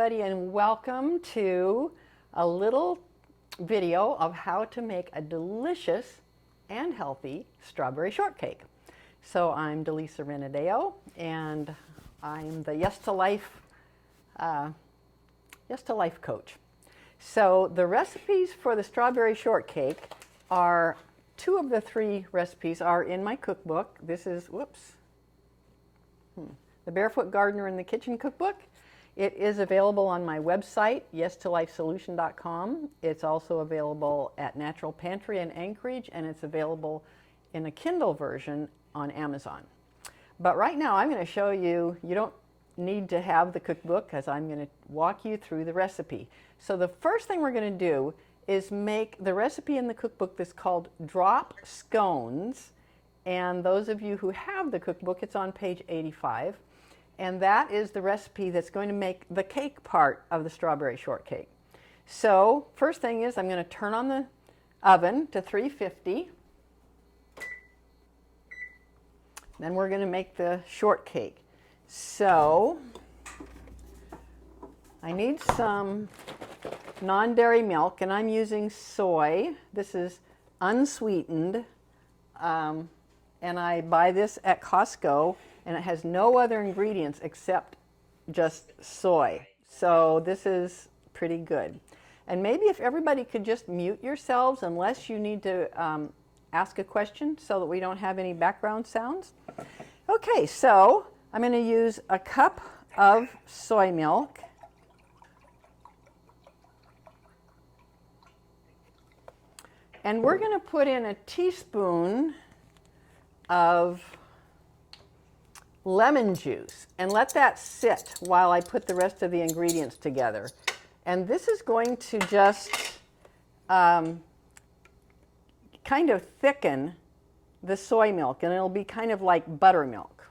everybody, and welcome to a little video of how to make a delicious and healthy strawberry shortcake. So I'm Delisa Renadeo, and I'm the Yes to Life coach. So the recipes for the strawberry shortcake are, two of the three recipes are in my cookbook. This is, the Barefoot Gardener in the Kitchen cookbook. It is available on my website, yestolifesolution.com. It's also available at Natural Pantry in Anchorage, and it's available in a Kindle version on Amazon. But right now I'm going to show you, you don't need to have the cookbook because I'm going to walk you through the recipe. So the first thing we're going to do is make the recipe in the cookbook that's called drop scones. And those of you who have the cookbook, it's on page 85. And that is the recipe that's going to make the cake part of the strawberry shortcake. So first thing is I'm going to turn on the oven to 350. Then we're going to make the shortcake. So I need some non-dairy milk, and I'm using soy. This is unsweetened, and I buy this at Costco, and it has no other ingredients except just soy. So this is pretty good. And maybe if everybody could just mute yourselves unless you need to ask a question so that we don't have any background sounds. Okay, so I'm going to use a cup of soy milk. And we're going to put in a teaspoon of lemon juice and let that sit while I put the rest of the ingredients together. And this is going to just kind of thicken the soy milk, and it'll be kind of like buttermilk.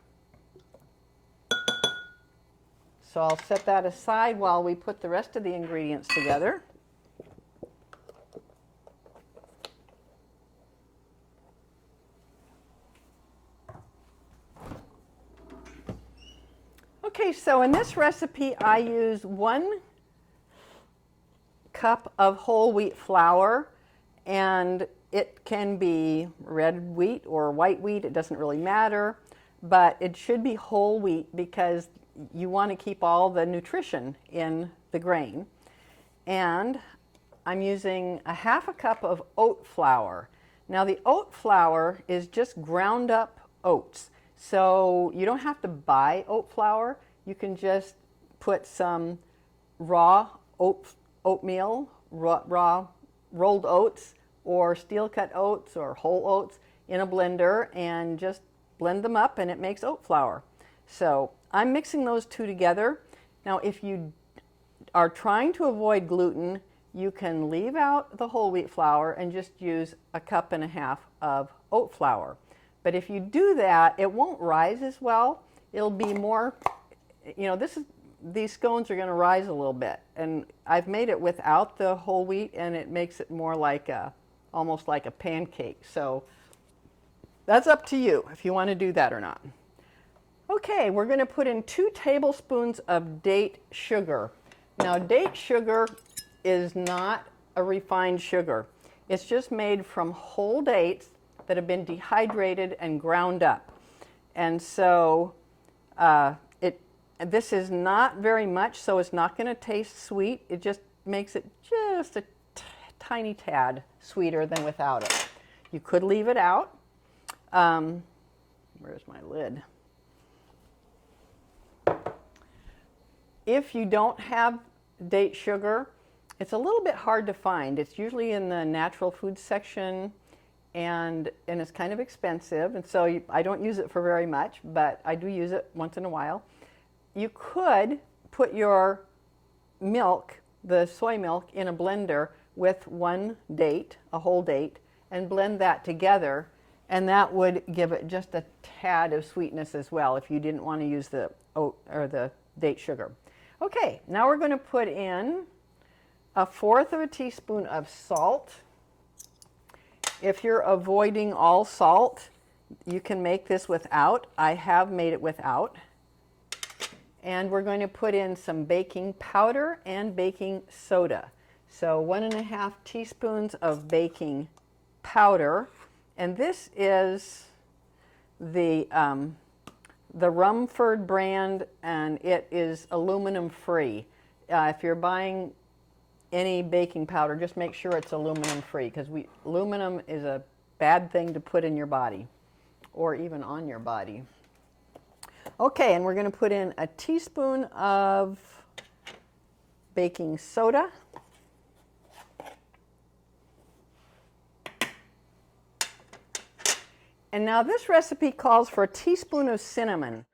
So I'll set that aside while we put the rest of the ingredients together. Okay, so in this recipe I use 1 cup of whole wheat flour, and it can be red wheat or white wheat, it doesn't really matter, but it should be whole wheat because you want to keep all the nutrition in the grain. And I'm using a half a cup of oat flour. Now the oat flour is just ground up oats. So you don't have to buy oat flour. You can just put some raw oatmeal, raw rolled oats, or steel cut oats or whole oats in a blender and just blend them up, and it makes oat flour. So I'm mixing those two together. Now if you are trying to avoid gluten, you can leave out the whole wheat flour and just use a cup and a half of oat flour. But if you do that, it won't rise as well. It'll be more, you know, these scones are going to rise a little bit. And I've made it without the whole wheat, and it makes it more like almost like a pancake. So that's up to you if you want to do that or not. Okay, we're going to put in 2 tablespoons of date sugar. Now date sugar is not a refined sugar. It's just made from whole dates that have been dehydrated and ground up. And so this is not very much, so it's not going to taste sweet. It just makes it just a tiny tad sweeter than without it. You could leave it out. Where's my lid? If you don't have date sugar, it's a little bit hard to find. It's usually in the natural food section, and it's kind of expensive, and so I don't use it for very much, but I do use it once in a while. You could put your milk, the soy milk, in a blender with 1 date, a whole date, and blend that together, and that would give it just a tad of sweetness as well if you didn't want to use the oat or the date sugar. Okay, now we're going to put in 1/4 teaspoon of salt. If you're avoiding all salt, you can make this without. I have made it without. And we're going to put in some baking powder and baking soda. So 1.5 teaspoons of baking powder. And this is the Rumford brand, and it is aluminum free. If you're buying any baking powder, just make sure it's aluminum free, because aluminum is a bad thing to put in your body or even on your body. Okay, and we're going to put in a teaspoon of baking soda. And now this recipe calls for a teaspoon of cinnamon,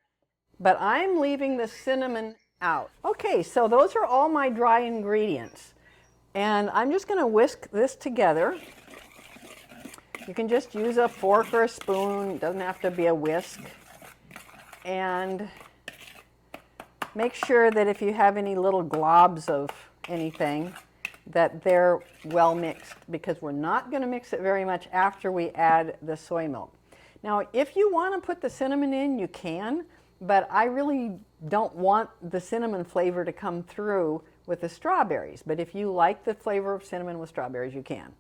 but I'm leaving the cinnamon out. Okay, so those are all my dry ingredients. And I'm just going to whisk this together. You can just use a fork or a spoon. It doesn't have to be a whisk. And make sure that if you have any little globs of anything, that they're well mixed, because we're not going to mix it very much after we add the soy milk. Now, if you want to put the cinnamon in, you can, but I really don't want the cinnamon flavor to come through with the strawberries. But if you like the flavor of cinnamon with strawberries, you can.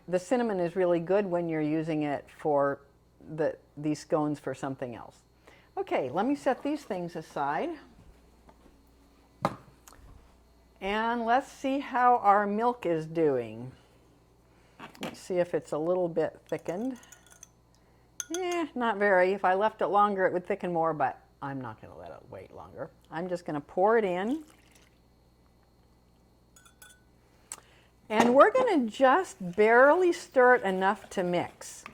The cinnamon is really good when you're using it for these scones for something else. Okay, let me set these things aside. And let's see how our milk is doing. Let's see if it's a little bit thickened. Not very. If I left it longer, it would thicken more, but I'm not going to let it wait longer. I'm just going to pour it in. And we're going to just barely stir it enough to mix.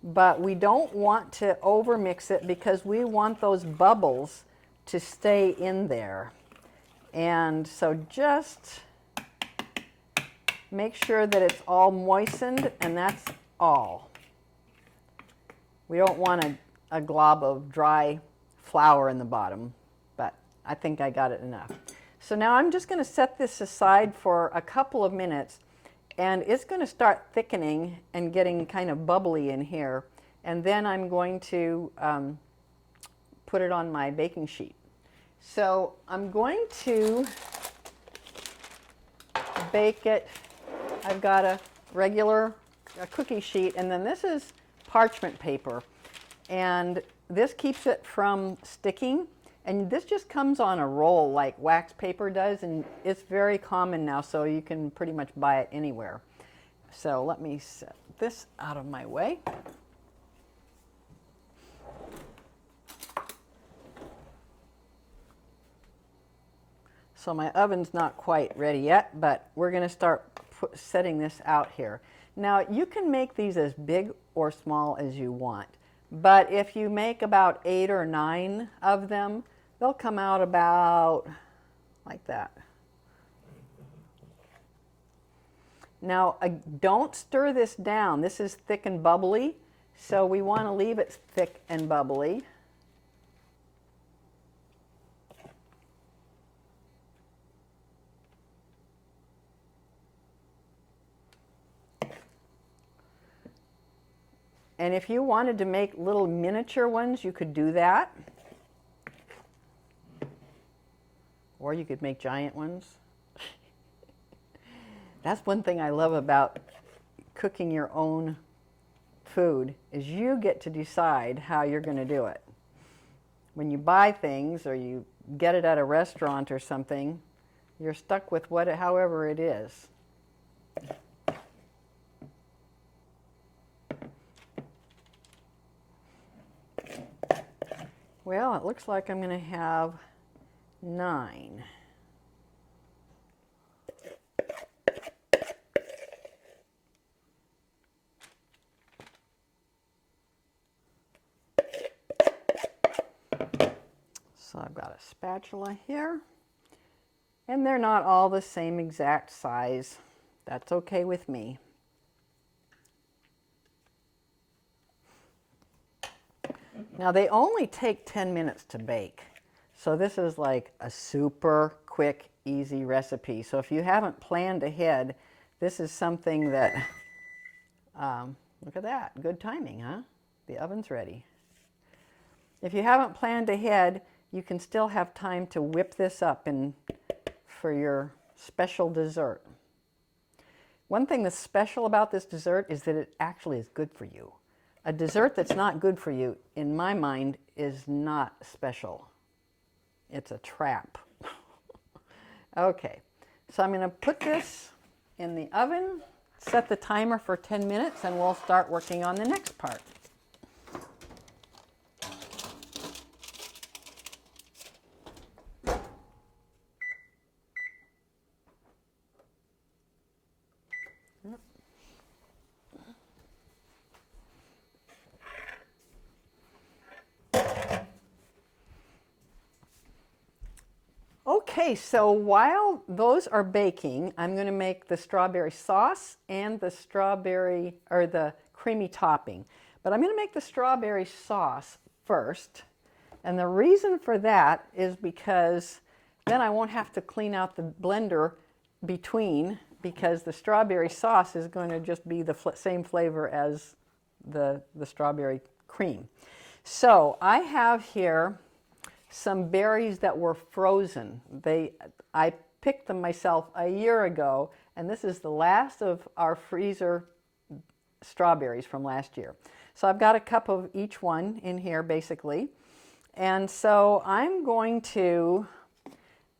But we don't want to overmix it, because we want those bubbles to stay in there. And so just make sure that it's all moistened, and that's all. We don't want a glob of dry flour in the bottom, but I think I got it enough. So now I'm just going to set this aside for a couple of minutes, and it's going to start thickening and getting kind of bubbly in here. And then I'm going to put it on my baking sheet. So I'm going to bake it. I've got a regular cookie sheet, and then this is parchment paper, and this keeps it from sticking. And this just comes on a roll like wax paper does, and it's very common now, so you can pretty much buy it anywhere. So let me set this out of my way. So my oven's not quite ready yet, but we're going to start setting this out here. Now, you can make these as big or small as you want, but if you make about 8 or 9 of them, they'll come out about like that. Now, don't stir this down. This is thick and bubbly, so we want to leave it thick and bubbly. And if you wanted to make little miniature ones, you could do that. Or you could make giant ones. That's one thing I love about cooking your own food, is you get to decide how you're going to do it. When you buy things or you get it at a restaurant or something, you're stuck with however it is. Well, it looks like I'm going to have 9. So I've got a spatula here, and they're not all the same exact size. That's okay with me. Now, they only take 10 minutes to bake, so this is like a super quick, easy recipe. So if you haven't planned ahead, this is something that, look at that, good timing, huh? The oven's ready. If you haven't planned ahead, you can still have time to whip this up for your special dessert. One thing that's special about this dessert is that it actually is good for you. A dessert that's not good for you, in my mind, is not special. It's a trap. Okay, so I'm going to put this in the oven, set the timer for 10 minutes, and we'll start working on the next part. Okay, so while those are baking, I'm going to make the strawberry sauce and the strawberry or the creamy topping. But I'm going to make the strawberry sauce first. And the reason for that is because then I won't have to clean out the blender between, because the strawberry sauce is going to just be the same flavor as the strawberry cream. So I have here some berries that were frozen. I picked them myself a year ago, and this is the last of our freezer strawberries from last year. So I've got a cup of each one in here basically. And so I'm going to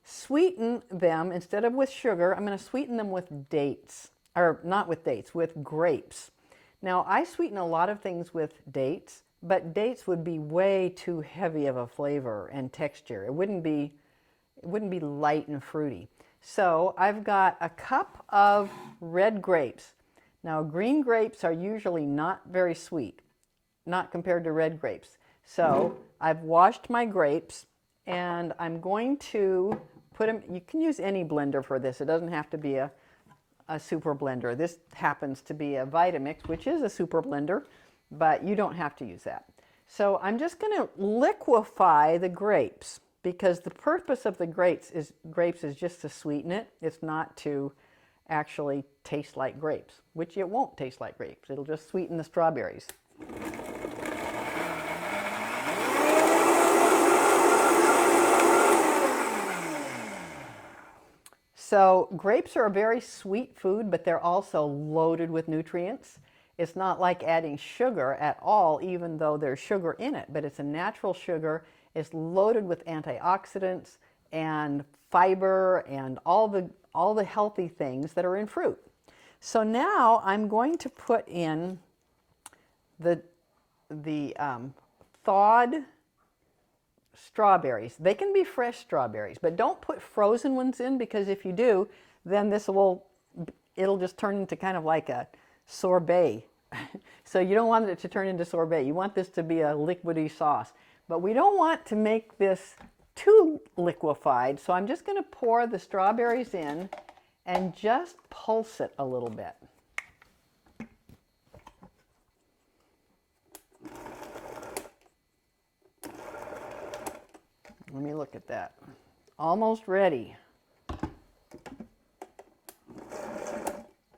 sweeten them. Instead of with sugar, I'm going to sweeten them with dates, or not with dates, with grapes. Now I sweeten a lot of things with dates, but dates would be way too heavy of a flavor and texture. It wouldn't be light and fruity. So I've got a cup of red grapes. Now green grapes are usually not very sweet, not compared to red grapes. So I've washed my grapes and I'm going to put them, you can use any blender for this. It doesn't have to be a super blender. This happens to be a Vitamix, which is a super blender, but you don't have to use that. So I'm just going to liquefy the grapes, because the purpose of the grapes is just to sweeten it. It's not to actually taste like grapes, which it won't taste like grapes. It'll just sweeten the strawberries. So grapes are a very sweet food, but they're also loaded with nutrients. It's not like adding sugar at all, even though there's sugar in it, but it's a natural sugar. It's loaded with antioxidants and fiber and all the healthy things that are in fruit. So now I'm going to put in the thawed strawberries. They can be fresh strawberries, but don't put frozen ones in, because if you do, then it'll just turn into kind of like a sorbet. So you don't want it to turn into sorbet. You want this to be a liquidy sauce. But we don't want to make this too liquefied. So I'm just going to pour the strawberries in and just pulse it a little bit. Let me look at that. Almost ready.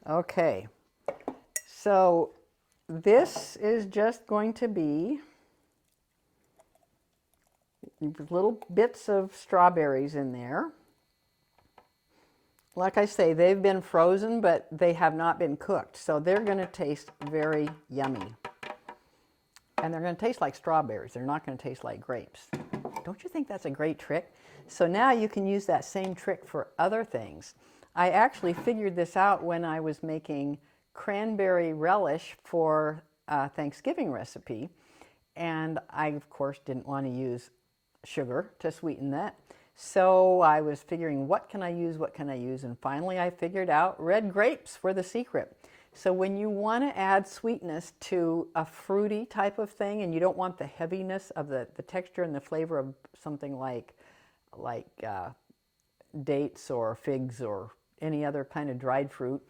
Okay. So this is just going to be little bits of strawberries in there. Like I say, they've been frozen, but they have not been cooked. So they're going to taste very yummy. And they're going to taste like strawberries. They're not going to taste like grapes. Don't you think that's a great trick? So now you can use that same trick for other things. I actually figured this out when I was making cranberry relish for a Thanksgiving recipe. And I, of course, didn't want to use sugar to sweeten that. So I was figuring, what can I use? And finally I figured out red grapes were the secret. So when you want to add sweetness to a fruity type of thing, and you don't want the heaviness of the texture and the flavor of something like dates or figs or any other kind of dried fruit,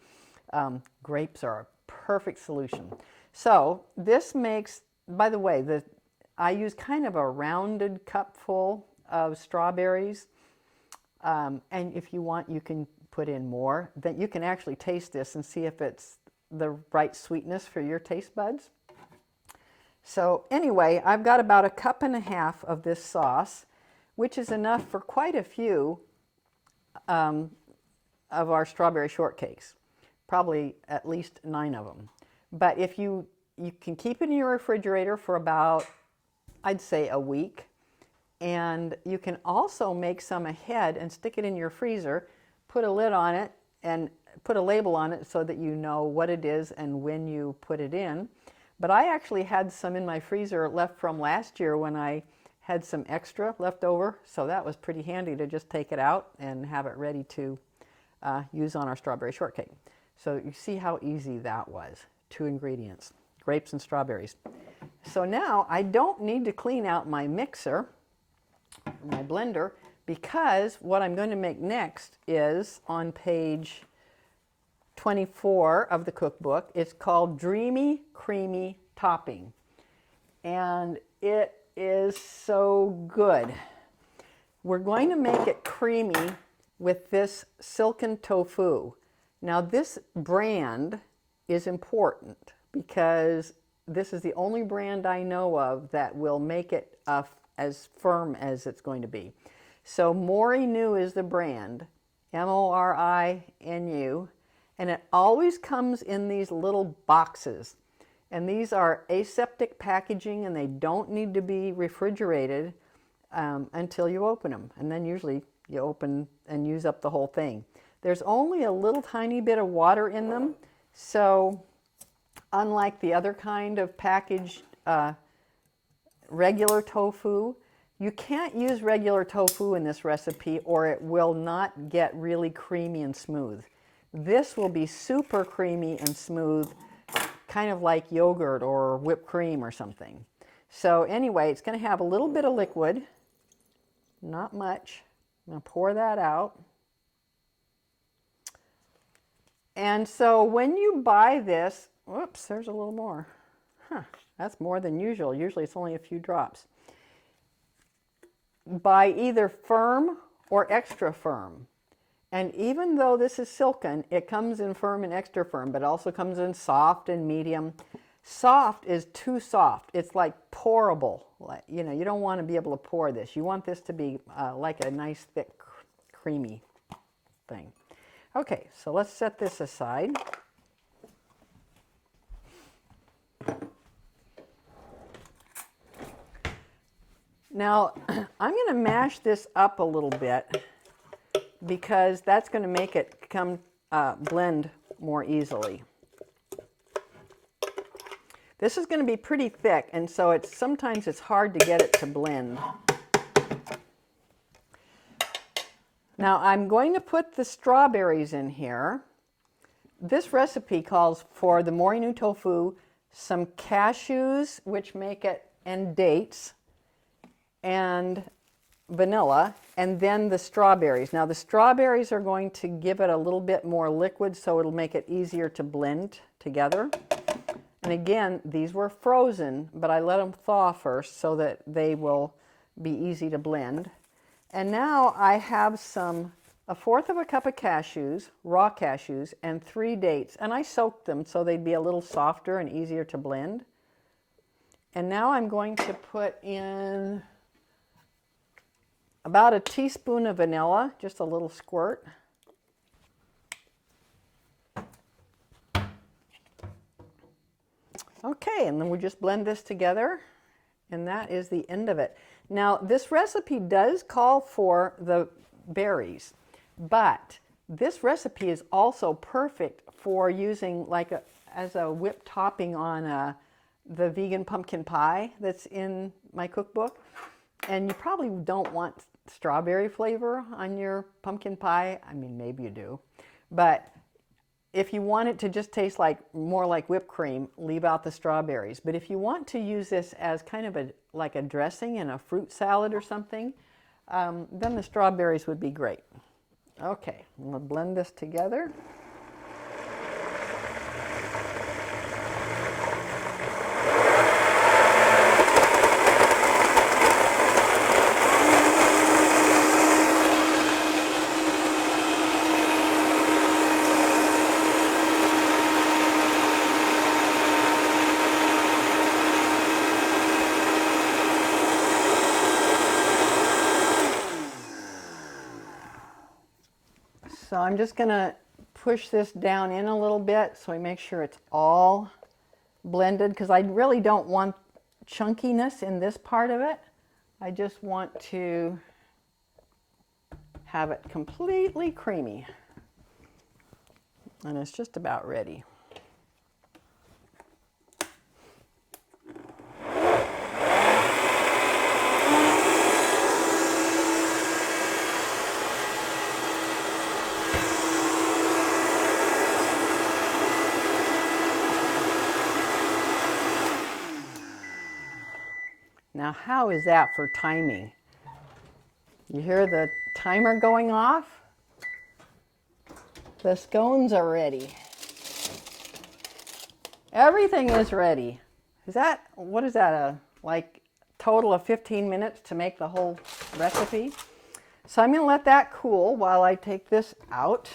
grapes are a perfect solution. So this makes, by the way, I use kind of a rounded cupful of strawberries. And if you want, you can put in more. Then you can actually taste this and see if it's the right sweetness for your taste buds. So anyway, I've got about 1.5 cups of this sauce, which is enough for quite a few of our strawberry shortcakes, probably at least 9 of them. But if you can keep it in your refrigerator for about, I'd say, a week, and you can also make some ahead and stick it in your freezer, put a lid on it, and put a label on it so that you know what it is and when you put it in. But I actually had some in my freezer left from last year when I had some extra left over, so that was pretty handy to just take it out and have it ready to use on our strawberry shortcake. So you see how easy that was. 2 ingredients, grapes and strawberries. So now I don't need to clean out my mixer, my blender, because what I'm going to make next is on page 24 of the cookbook. It's called Dreamy Creamy Topping, and it is so good. We're going to make it creamy with this silken tofu. Now this brand is important because this is the only brand I know of that will make it as firm as it's going to be. So Morinu is the brand, Morinu, and it always comes in these little boxes. And these are aseptic packaging, and they don't need to be refrigerated until you open them. And then usually you open and use up the whole thing. There's only a little tiny bit of water in them, so unlike the other kind of packaged regular tofu, you can't use regular tofu in this recipe or it will not get really creamy and smooth. This will be super creamy and smooth, kind of like yogurt or whipped cream or something. So anyway, it's going to have a little bit of liquid, not much. I'm going to pour that out. And so when you buy this, whoops, there's a little more. That's more than usual. Usually it's only a few drops. Buy either firm or extra firm. And even though this is silken, it comes in firm and extra firm, but it also comes in soft and medium. Soft is too soft. It's like pourable. You know, you don't want to be able to pour this. You want this to be like a nice, thick, creamy thing. Okay, so let's set this aside. Now, I'm going to mash this up a little bit because that's going to make it come blend more easily. This is going to be pretty thick, and so sometimes it's hard to get it to blend. Now I'm going to put the strawberries in here. This recipe calls for the Morinu tofu, some cashews, which make it, and dates, and vanilla, and then the strawberries. Now the strawberries are going to give it a little bit more liquid, so it'll make it easier to blend together. And again, these were frozen, but I let them thaw first so that they will be easy to blend. And now I have a 1/4 of a cup of cashews, raw cashews, and 3 dates. And I soaked them so they'd be a little softer and easier to blend. And now I'm going to put in about a teaspoon of vanilla, just a little squirt. Okay, and then we just blend this together, and that is the end of it. Now, this recipe does call for the berries, but this recipe is also perfect for using as a whipped topping on the vegan pumpkin pie that's in my cookbook. And you probably don't want strawberry flavor on your pumpkin pie. I mean, maybe you do, but if you want it to just taste more like whipped cream, leave out the strawberries. But if you want to use this as kind of like a dressing in a fruit salad or something, then the strawberries would be great. Okay, I'm going to blend this together. So I'm just going to push this down in a little bit so we make sure it's all blended, because I really don't want chunkiness in this part of it. I just want to have it completely creamy. And it's just about ready. Now, how is that for timing? You hear the timer going off? The scones are ready. Everything is ready. What is that, like total of 15 minutes to make the whole recipe? So I'm going to let that cool while I take this out.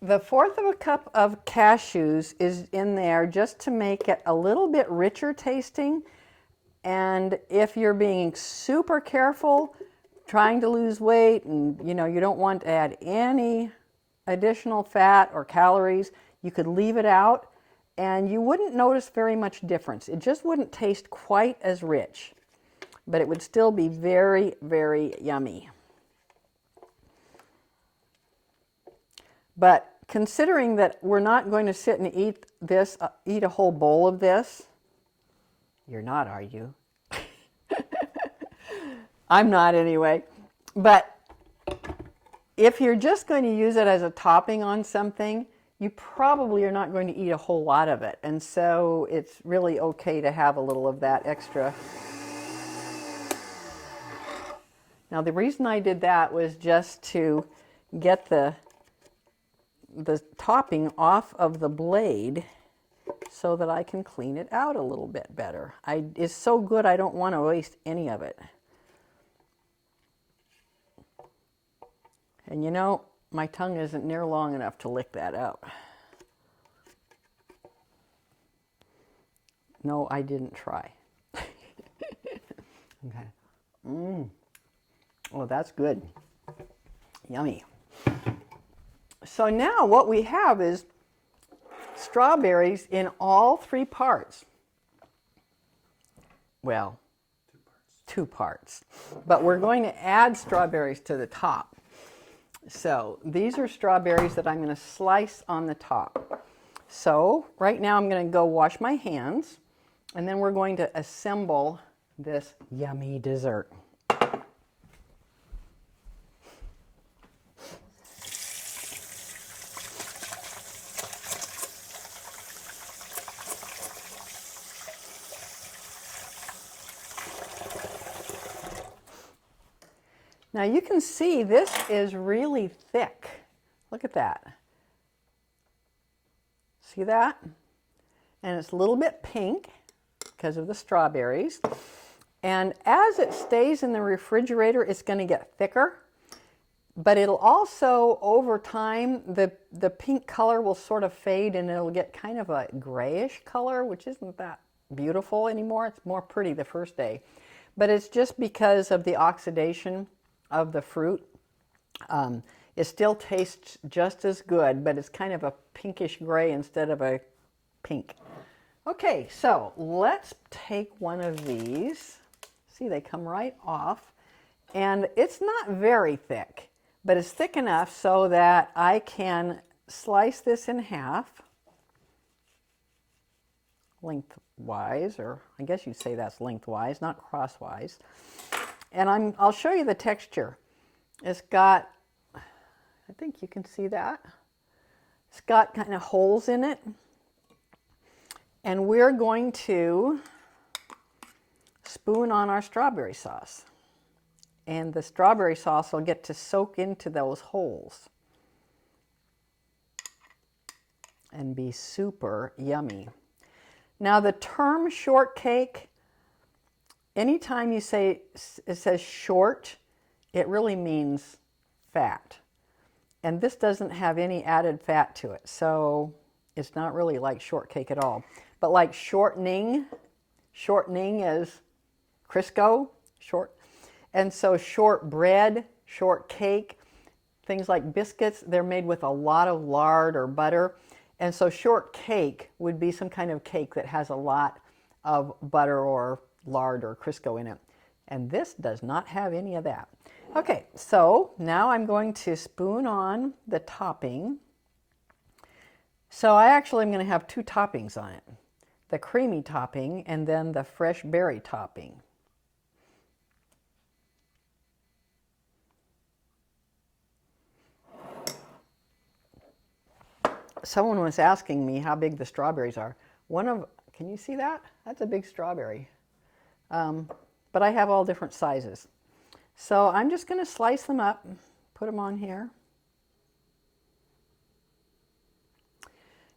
The fourth of a cup of cashews is in there just to make it a little bit richer tasting. And if you're being super careful, trying to lose weight, and you don't want to add any additional fat or calories, you could leave it out and you wouldn't notice very much difference. It just wouldn't taste quite as rich, but it would still be very, very yummy. But considering that we're not going to sit and eat a whole bowl of this, you're not, are you? I'm not anyway. But if you're just going to use it as a topping on something, you probably are not going to eat a whole lot of it. And so it's really okay to have a little of that extra. Now, the reason I did that was just to get the topping off of the blade so that I can clean it out a little bit better. It's so good I don't want to waste any of it. And my tongue isn't near long enough to lick that out. No, I didn't try. Okay. Oh, that's good. Yummy. So now what we have is strawberries in all three parts. Well, two parts. But we're going to add strawberries to the top. So these are strawberries that I'm going to slice on the top. So right now I'm going to go wash my hands, and then we're going to assemble this yummy dessert. Now you can see this is really thick. Look at that. See that? And it's a little bit pink because of the strawberries. And as it stays in the refrigerator, it's going to get thicker. But it'll also, over time, the pink color will sort of fade and it'll get kind of a grayish color, which isn't that beautiful anymore. It's more pretty the first day. But it's just because of the oxidation of the fruit. It still tastes just as good, but it's kind of a pinkish gray instead of a pink. Okay, so let's take one of these. See, they come right off. And it's not very thick, but it's thick enough so that I can slice this in half, lengthwise, or I guess you'd say that's lengthwise, not crosswise. And I'll show you the texture. It's got, I think you can see that. It's got kind of holes in it. And we're going to spoon on our strawberry sauce. And the strawberry sauce will get to soak into those holes and be super yummy. Now the term shortcake, anytime you say it says short, it really means fat. And this doesn't have any added fat to it, so it's not really like shortcake at all. But like shortening is Crisco, short. And so shortbread, shortcake, things like biscuits, they're made with a lot of lard or butter. And so shortcake would be some kind of cake that has a lot of butter or lard or Crisco in it. And this does not have any of that. Okay, so now I'm going to spoon on the topping. So I actually am going to have two toppings on it. The creamy topping and then the fresh berry topping. Someone was asking me how big the strawberries are. Can you see that? That's a big strawberry. But I have all different sizes. So I'm just going to slice them up, put them on here.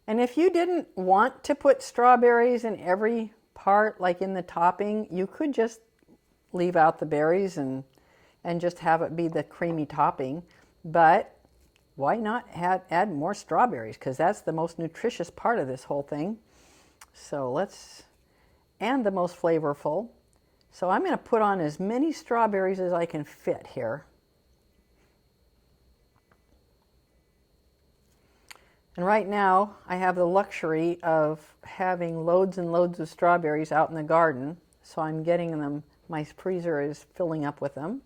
And if you didn't want to put strawberries in every part, like in the topping, you could just leave out the berries and just have it be the creamy topping. But why not add more strawberries? Because that's the most nutritious part of this whole thing. So and the most flavorful. So I'm going to put on as many strawberries as I can fit here. And right now I have the luxury of having loads and loads of strawberries out in the garden. So I'm getting them, my freezer is filling up with them.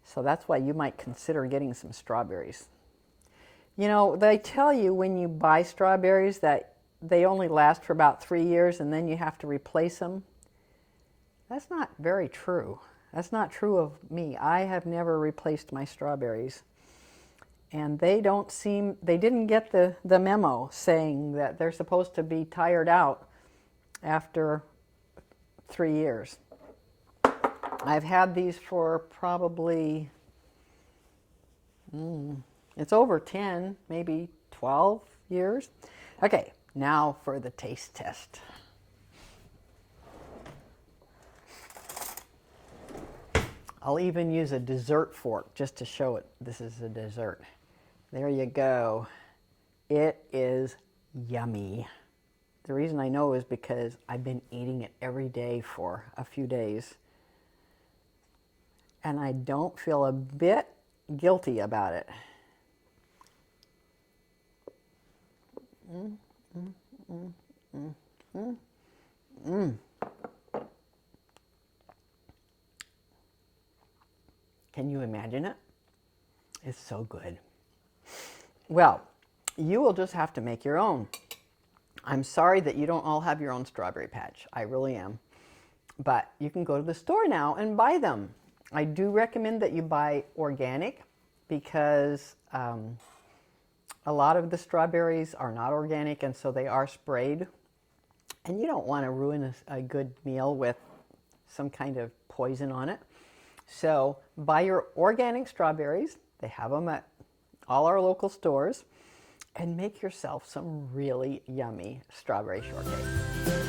So that's why you might consider getting some strawberries. You know, they tell you when you buy strawberries that they only last for about 3 years and then you have to replace them. That's not very true. That's not true of me. I have never replaced my strawberries. And they didn't get the memo saying that they're supposed to be tired out after 3 years. I've had these for probably, it's over 10, maybe 12 years. Okay, now for the taste test. I'll even use a dessert fork just to show it this is a dessert. There you go. It is yummy. The reason I know is because I've been eating it every day for a few days. And I don't feel a bit guilty about it. Can you imagine it? It's so good. Well, you will just have to make your own. I'm sorry that you don't all have your own strawberry patch. I really am. But you can go to the store now and buy them. I do recommend that you buy organic because a lot of the strawberries are not organic and so they are sprayed. And you don't want to ruin a good meal with some kind of poison on it. So buy your organic strawberries. They have them at all our local stores. And make yourself some really yummy strawberry shortcake.